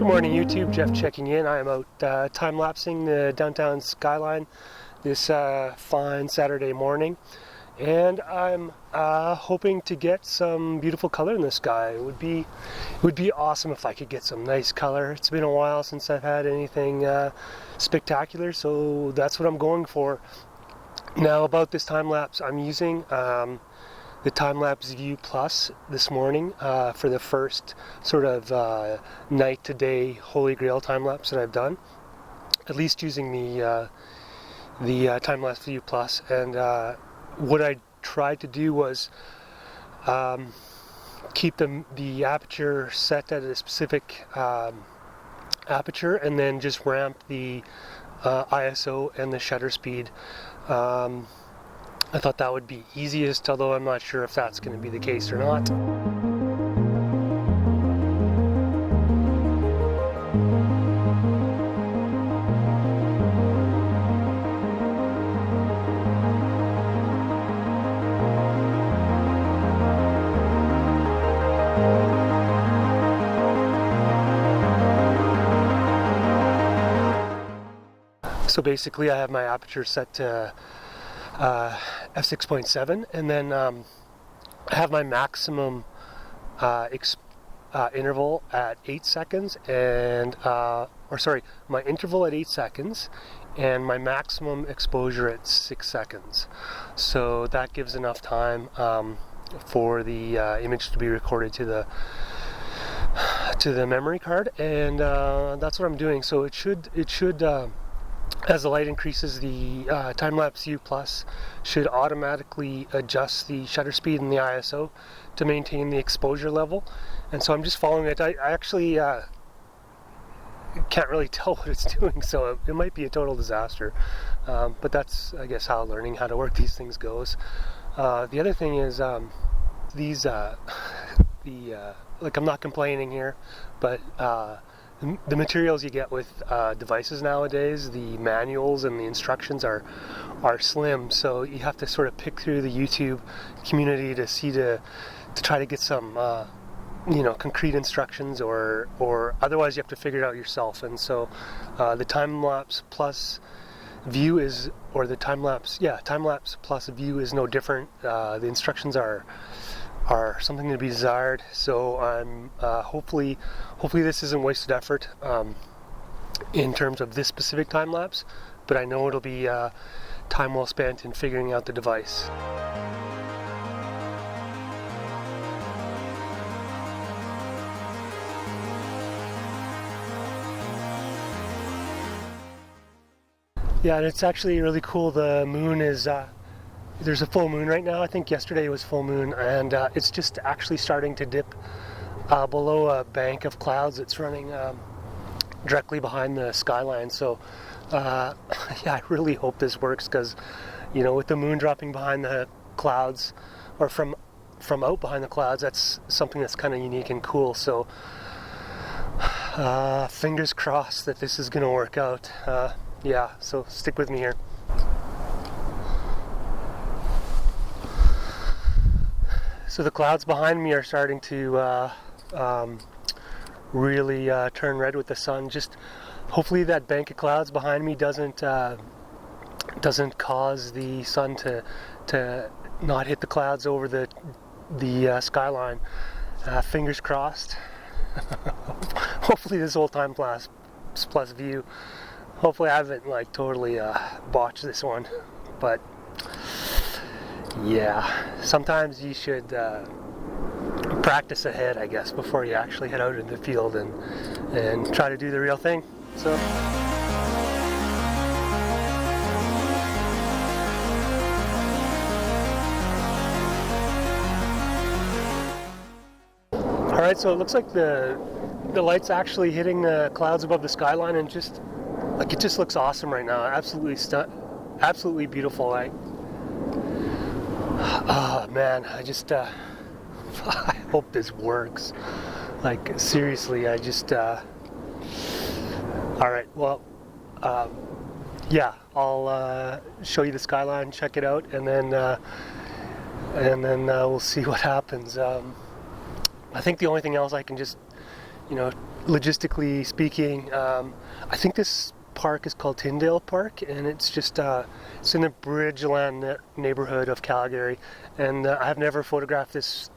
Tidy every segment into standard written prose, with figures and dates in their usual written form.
Good morning YouTube, Jeff checking in. I am out time-lapsing the downtown skyline this fine Saturday morning, and I'm hoping to get some beautiful color in the sky. It would be awesome if I could get some nice color. It's been a while since I've had anything spectacular, so that's what I'm going for. Now about this time-lapse, I'm using the Timelapse View Plus this morning for the first sort of night to day holy grail time lapse that I've done, at least using the Timelapse View Plus. And what I tried to do was keep the aperture set at a specific aperture, and then just ramp the ISO and the shutter speed. I thought that would be easiest, although I'm not sure if that's going to be the case or not. So basically I have my aperture set to f6.7, and then I have my maximum interval at 8 seconds, and my interval at 8 seconds and my maximum exposure at 6 seconds. So that gives enough time for the image to be recorded to the memory card, and that's what I'm doing. So it should as the light increases, the Timelapse View Plus should automatically adjust the shutter speed and the ISO to maintain the exposure level. And so I'm just following it. I actually can't really tell what it's doing, so it might be a total disaster. But that's, I guess, how learning how to work these things goes. The other thing is like, I'm not complaining here, but the materials you get with devices nowadays, the manuals and the instructions are slim, so you have to sort of pick through the YouTube community to try to get some concrete instructions, or otherwise you have to figure it out yourself. And so the Timelapse Plus View Timelapse Plus View is no different. The instructions are something to be desired, so I'm hopefully this isn't wasted effort in terms of this specific time lapse, but I know it'll be time well spent in figuring out the device. Yeah, and it's actually really cool. The moon is there's a full moon right now. I think yesterday was full moon, and it's just actually starting to dip below a bank of clouds that's running directly behind the skyline. So yeah, I really hope this works, because with the moon dropping behind the clouds, or from out behind the clouds, that's something that's kind of unique and cool. So fingers crossed that this is going to work out. Yeah, so stick with me here. So the clouds behind me are starting to really turn red with the sun. Just hopefully that bank of clouds behind me doesn't cause the sun to not hit the clouds over the skyline. Fingers crossed. Hopefully this whole Timelapse Plus View. Hopefully I haven't totally botched this one, but yeah, sometimes you should practice ahead, I guess, before you actually head out into the field and try to do the real thing. So alright, so it looks like the light's actually hitting the clouds above the skyline, and it just looks awesome right now. Absolutely beautiful light. Oh man, I just I hope this works. Seriously, I just all right, well, yeah, I'll show you the skyline, check it out, and then we'll see what happens. I think the only thing else I can just you know, logistically speaking, I think this park is called Tyndale Park, and it's just it's in the Bridgeland neighborhood of Calgary, and I have never photographed this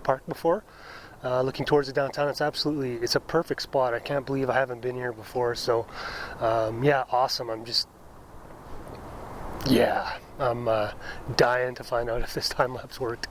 park before. Looking towards the downtown, it's a perfect spot. I can't believe I haven't been here before. So yeah, awesome. I'm dying to find out if this time lapse worked.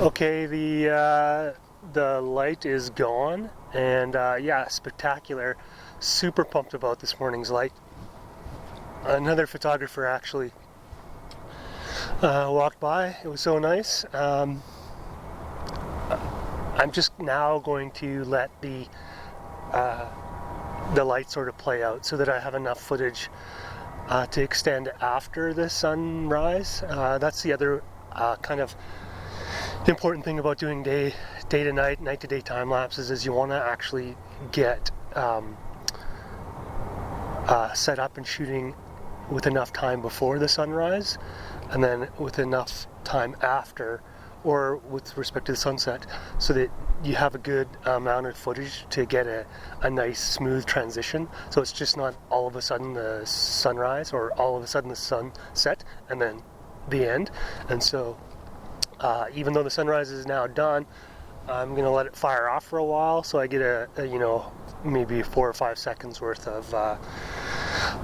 Okay, the light is gone, and yeah, spectacular. Super pumped about this morning's light. Another photographer actually walked by. It was so nice. I'm just now going to let the light sort of play out so that I have enough footage to extend after the sunrise. That's the other kind of important thing about doing day to night, night to day time lapses is you want to actually get set up and shooting with enough time before the sunrise, and then with enough time after, or with respect to the sunset, so that you have a good amount of footage to get a nice smooth transition. So it's just not all of a sudden the sunrise or all of a sudden the sunset and then the end. And so even though the sunrise is now done, I'm going to let it fire off for a while, so I get a you know, maybe 4 or 5 seconds worth of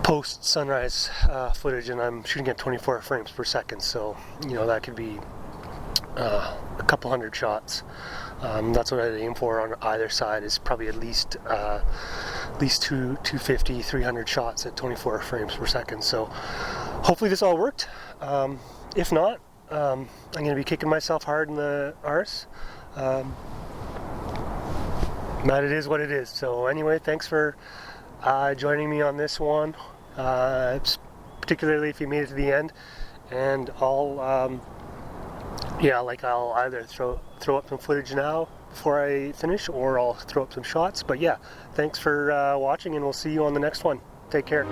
post sunrise footage, and I'm shooting at 24 frames per second, so you know that could be a couple hundred shots. That's what I'd aim for on either side, is probably at least 250, 300 shots at 24 frames per second. So hopefully this all worked. If not, I'm going to be kicking myself hard in the arse. But it is what it is. So anyway, thanks for joining me on this one, particularly if you made it to the end. And I'll either throw up some footage now before I finish, or I'll throw up some shots. But yeah, thanks for watching, and we'll see you on the next one. Take care.